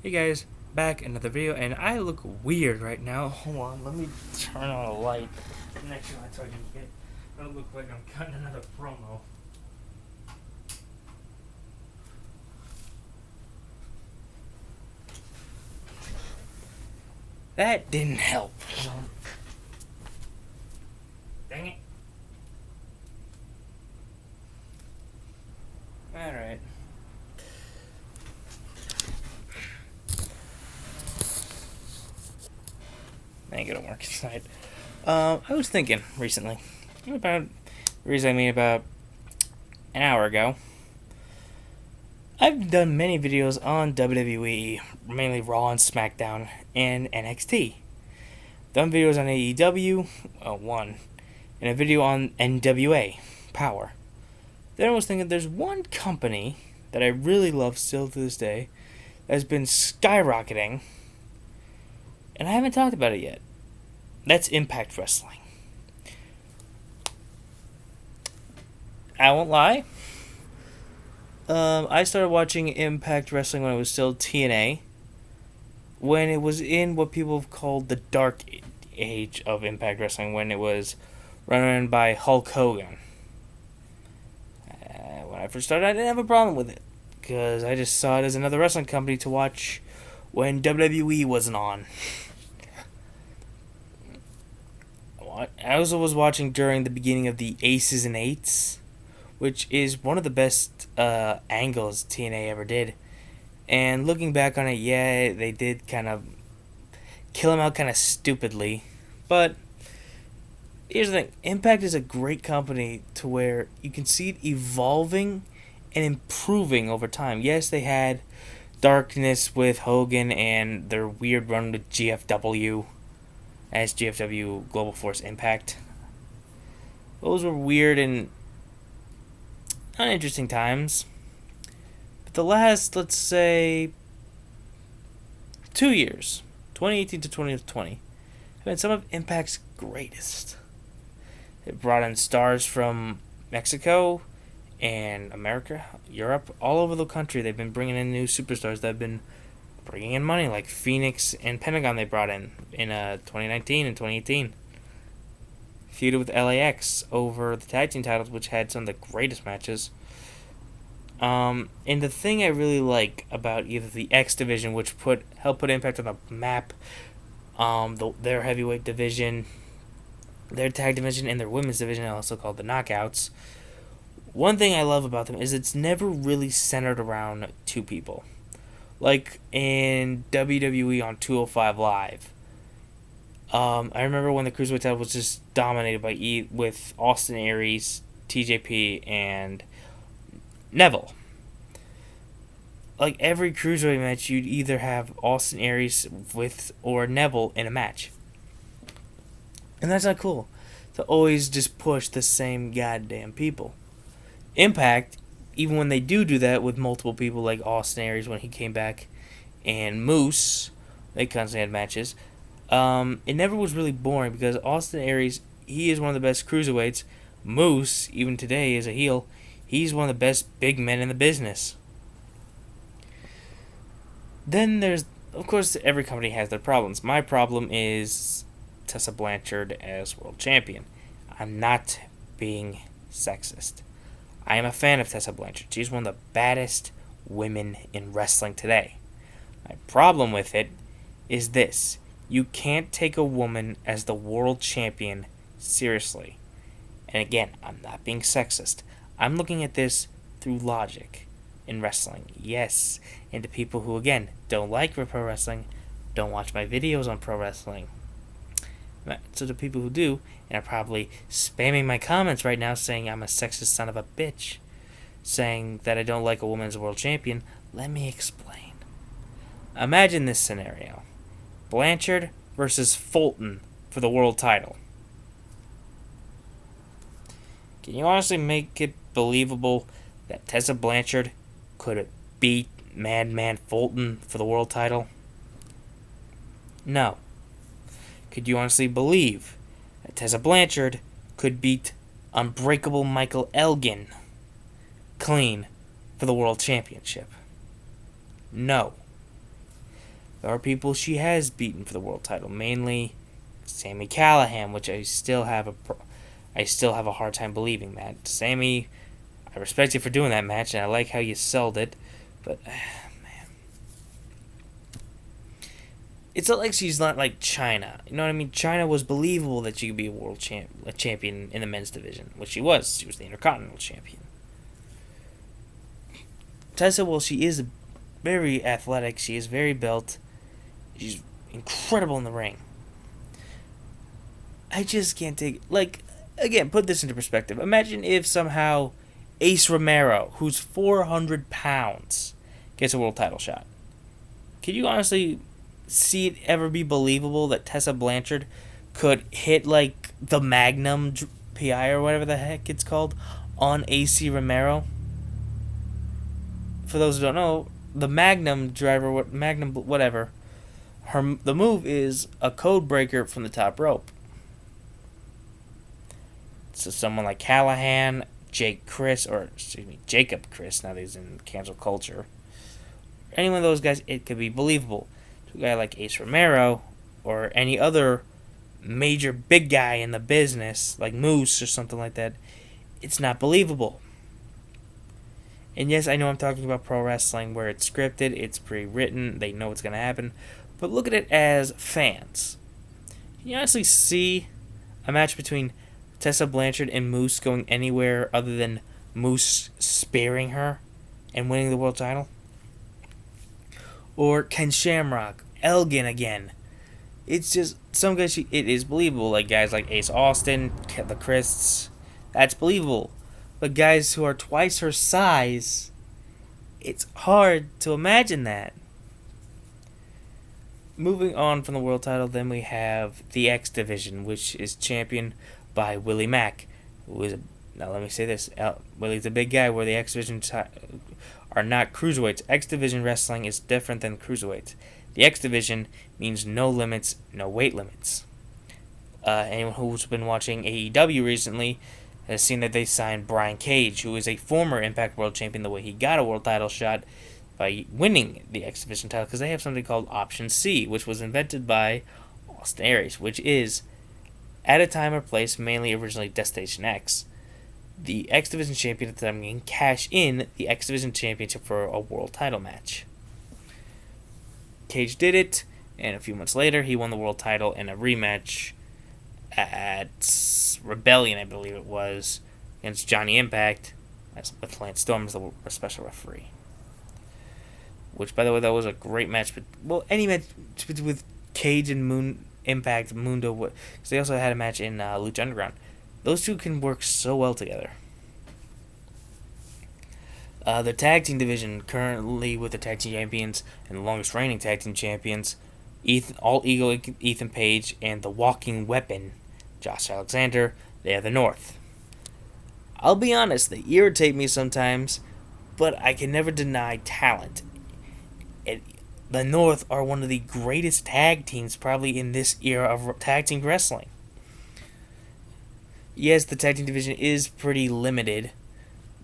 Hey guys, back another video, and I look weird right now. Hold on, let me turn on a light next to my target. I don't look like I'm cutting another promo. That didn't help. Dang it. Alright. I ain't gonna work tonight. I was thinking recently, about about an hour ago. I've done many videos on WWE, mainly Raw and SmackDown, and NXT. Done videos on AEW, one, and a video on NWA, Power. Then I was thinking there's one company that I really love still to this day that has been skyrocketing, and I haven't talked about it yet. That's Impact Wrestling. I won't lie. I started watching Impact Wrestling when it was still TNA, when it was in what people have called the dark age of Impact Wrestling, when it was run by Hulk Hogan. When I first started, I didn't have a problem with it, because I just saw it as another wrestling company to watch when WWE wasn't on. I also was watching during the beginning of the Aces and Eights, which is one of the best angles TNA ever did. And looking back on it, yeah, they did kind of kill him out kind of stupidly. But here's the thing, Impact is a great company to where you can see it evolving and improving over time. Yes, they had darkness with Hogan and their weird run with GFW as GFW Global Force Impact. Those were weird and uninteresting times. But the last, let's say, 2 years, 2018 to 2020, have been some of Impact's greatest. It brought in stars from Mexico and America, Europe, all over the country. They've been bringing in new superstars that have been bringing in money, like Phoenix and Pentagon. They brought in 2019 and 2018. Feuded with LAX over the tag team titles, which had some of the greatest matches. And the thing I really like about either the X division, which helped put Impact on the map, their heavyweight division, their tag division, and their women's division, also called the Knockouts. One thing I love about them is it's never really centered around two people. Like in WWE on 205 Live. I remember when the Cruiserweight title was just dominated with Austin Aries, TJP, and Neville. Like every Cruiserweight match, you'd either have Austin Aries with or Neville in a match. And that's not cool. To always just push the same goddamn people. Impact, even when they do that with multiple people, like Austin Aries when he came back, and Moose, they constantly had matches. It never was really boring because Austin Aries, he is one of the best cruiserweights. Moose, even today, is a heel. He's one of the best big men in the business. Then there's, of course, every company has their problems. My problem is Tessa Blanchard as world champion. I'm not being sexist. I am a fan of Tessa Blanchard. She's one of the baddest women in wrestling today. My problem with it is this. You can't take a woman as the world champion seriously. And again, I'm not being sexist. I'm looking at this through logic in wrestling. Yes, and to people who, again, don't like pro wrestling, don't watch my videos on pro wrestling. So the people who do, and are probably spamming my comments right now saying I'm a sexist son of a bitch, saying that I don't like a woman as a world champion, let me explain. Imagine this scenario. Blanchard versus Fulton for the world title. Can you honestly make it believable that Tessa Blanchard could beat Madman Fulton for the world title? No. Could you honestly believe that Tessa Blanchard could beat Unbreakable Michael Elgin clean for the world championship? No. There are people she has beaten for the world title, mainly Sami Callihan, which I still have a hard time believing that. Sami, I respect you for doing that match, and I like how you sold it, but man, it's not like she's not like China. You know what I mean? China was believable that she could be a champion in the men's division, which she was. She was the Intercontinental Champion. Tessa, well, she is very athletic. She is very built. She's incredible in the ring. I just can't take... Like, again, put this into perspective. Imagine if somehow Ace Romero, who's 400 pounds, gets a world title shot. Could you honestly see it ever be believable that Tessa Blanchard could hit, like, the Magnum PI or whatever the heck it's called on AC Romero? For those who don't know, the Magnum driver, whatever, the move is a code breaker from the top rope. So someone like Callahan, Jacob Chris, now that he's in cancel culture. Any one of those guys, it could be believable. To a guy like Ace Romero, or any other major big guy in the business, like Moose or something like that, it's not believable. And yes, I know I'm talking about pro wrestling where it's scripted, it's pre-written, they know what's going to happen. But look at it as fans. Can you honestly see a match between Tessa Blanchard and Moose going anywhere other than Moose sparing her and winning the world title? Or Ken Shamrock, Elgin again. It's just, some guys, it is believable. Like guys like Ace Austin, the Christs, that's believable. But guys who are twice her size, it's hard to imagine that. Moving on from the world title, then we have the X Division, which is championed by Willie Mack, who is now let me say this: Willie's a big guy. Where the X Division are not cruiserweights. X Division wrestling is different than cruiserweights. The X Division means no limits, no weight limits. Anyone who's been watching AEW recently has seen that they signed Brian Cage, who is a former Impact World Champion, the way he got a world title shot by winning the X Division title, because they have something called Option C, which was invented by Austin Aries, which is, at a time or place, mainly originally Destination X, the X Division champion at the time can cash in the X Division championship for a world title match. Cage did it, and a few months later, he won the world title in a rematch at Rebellion, I believe it was, against Johnny Impact, with Lance Storm as the special referee. Which, by the way, that was a great match. But, well, any match with Cage and Impact, Mundo, because they also had a match in Lucha Underground. Those two can work so well together. The tag team division, currently with the tag team champions and the longest reigning tag team champions, Ethan Page, and the Walking Weapon, Josh Alexander, they are the North. I'll be honest, they irritate me sometimes, but I can never deny talent. The North are one of the greatest tag teams probably in this era of tag team wrestling. Yes, the tag team division is pretty limited,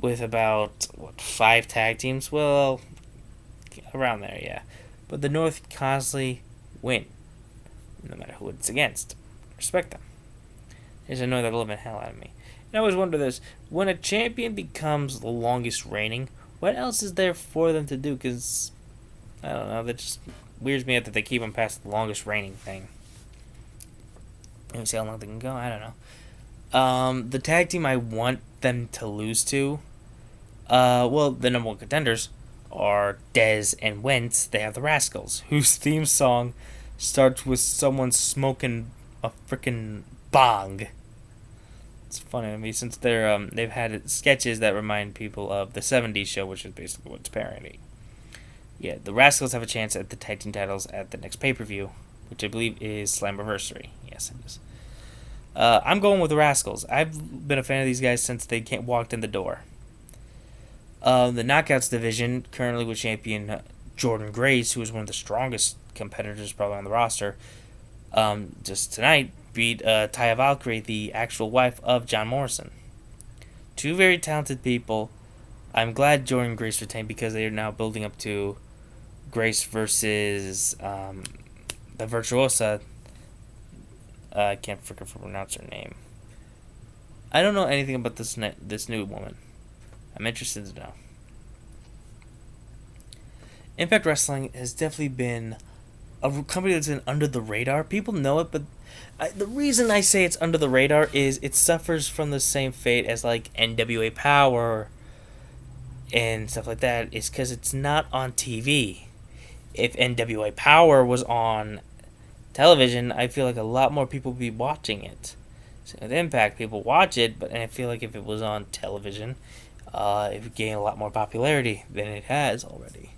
with about, 5 tag teams? Well, around there, yeah. But the North constantly win, no matter who it's against. Respect them. They just annoy the living hell out of me. And I always wonder this: when a champion becomes the longest reigning, what else is there for them to do? Because, I don't know, that just weirds me out that they keep them past the longest reigning thing. Let me see how long they can go. I don't know. The tag team I want them to lose to, the number one contenders are Dez and Wentz. They have the Rascals, whose theme song starts with someone smoking a freaking bong. It's funny to me since they've had sketches that remind people of the 70s show, which is basically what it's parodying. Yeah, the Rascals have a chance at the tag team titles at the next pay-per-view, which I believe is Slammiversary. Yes, it is. I'm going with the Rascals. I've been a fan of these guys since they walked in the door. The Knockouts division, currently with champion Jordan Grace, who is one of the strongest competitors probably on the roster, just tonight beat Taya Valkyrie, the actual wife of John Morrison. Two very talented people. I'm glad Jordan Grace retained because they are now building up to Grace versus the Virtuosa. I can't forget to pronounce her name. I don't know anything about this new woman. I'm interested to know. Impact Wrestling has definitely been a company that's been under the radar. People know it, but the reason I say it's under the radar is it suffers from the same fate as like NWA Power and stuff like that. Is because it's not on TV. If NWA Power was on television, I feel like a lot more people would be watching it. So with Impact, people watch it, but I feel like if it was on television, it would gain a lot more popularity than it has already.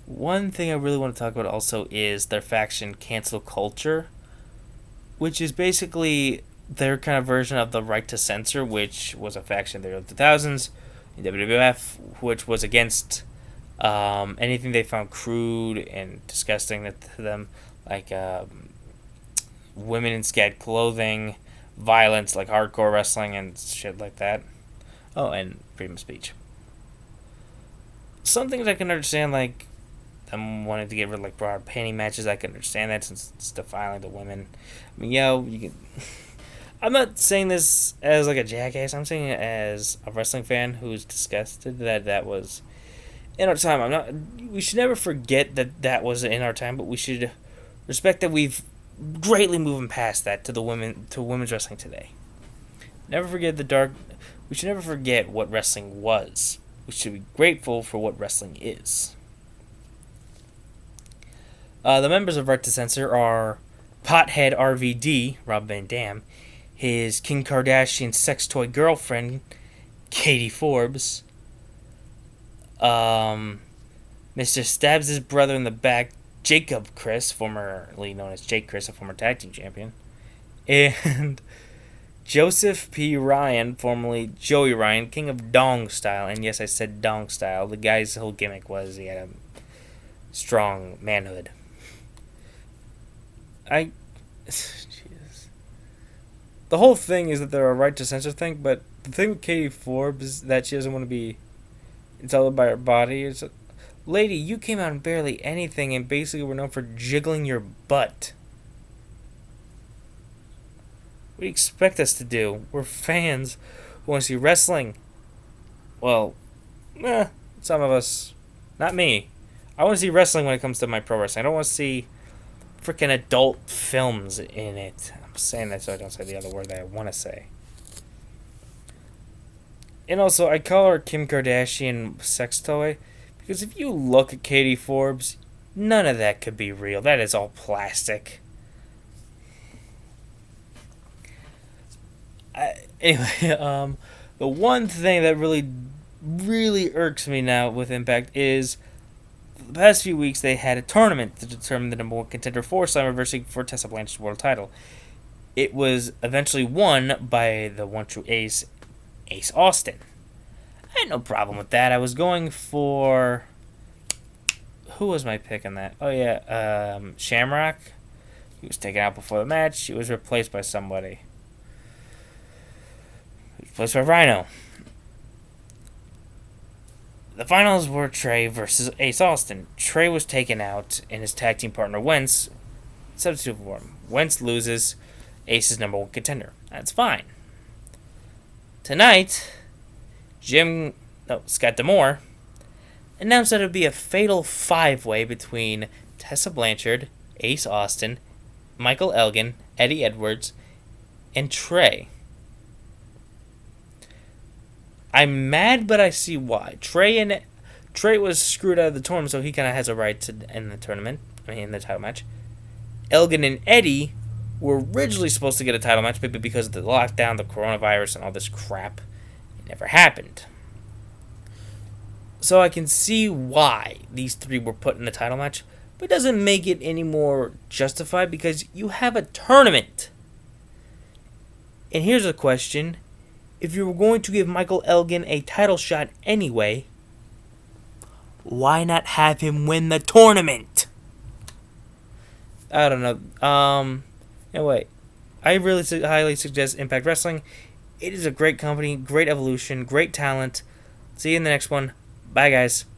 One thing I really want to talk about also is their faction Cancel Culture, which is basically their kind of version of the Right to Censor, which was a faction in the early 2000s in WWF, which was against anything they found crude and disgusting to them, like women in scant clothing, violence like hardcore wrestling and shit like that. Oh, and freedom of speech. Some things I can understand, like them wanting to get rid of like broad painting matches. I can understand that since it's defiling the women. I mean, you can. I'm not saying this as like a jackass. I'm saying it as a wrestling fan who's disgusted that was in our time. I'm not. We should never forget that was in our time, but we should respect that we've greatly moving past that to women's wrestling today. Never forget the dark. We should never forget what wrestling was. We should be grateful for what wrestling is. The members of Right to Censor are Pothead RVD, Rob Van Dam, his Kim Kardashian sex toy girlfriend, Katie Forbes, Mr. Stabs his brother in the back, Jacob Chris, formerly known as Jake Chris, a former tag team champion, and Joseph P. Ryan, formerly Joey Ryan, king of Dong Style. And yes, I said Dong Style. The guy's whole gimmick was he had a strong manhood. Jesus. The whole thing is that they're a Right to Censor thing, but the thing with Katie Forbes is that she doesn't want to be insulted by her body. It's lady, you came out in barely anything and basically were known for jiggling your butt. What do you expect us to do? We're fans who want to see wrestling. Well, some of us. Not me. I want to see wrestling when it comes to my pro wrestling. I don't want to see freaking adult films in it. I'm saying that so I don't say the other word that I want to say. And also, I call her Kim Kardashian sex toy because if you look at Katie Forbes, none of that could be real. That is all plastic. Anyway, the one thing that really irks me now with Impact is the past few weeks they had a tournament to determine the number one contender for Slammiversary for Tessa Blanchard's world title. It was eventually won by the one true ace, Ace Austin. I had no problem with that. I was going for... Who was my pick on that? Oh yeah, Shamrock. He was taken out before the match. He was replaced by somebody. Replaced by Rhino. The finals were Trey versus Ace Austin. Trey was taken out, and his tag team partner Wentz substituted for him. Wentz loses. Ace is number one contender. That's fine. Tonight, Scott D'Amore announced that it would be a fatal five-way between Tessa Blanchard, Ace Austin, Michael Elgin, Eddie Edwards, and Trey. I'm mad, but I see why. Trey was screwed out of the tournament, so he kind of has a right to end the tournament. In the title match. Elgin and Eddie were originally supposed to get a title match, but because of the lockdown, the coronavirus, and all this crap, it never happened. So I can see why these three were put in the title match, but it doesn't make it any more justified because you have a tournament. And here's a question. If you were going to give Michael Elgin a title shot anyway, why not have him win the tournament? I don't know. Anyway, I really highly suggest Impact Wrestling. It is a great company, great evolution, great talent. See you in the next one. Bye, guys.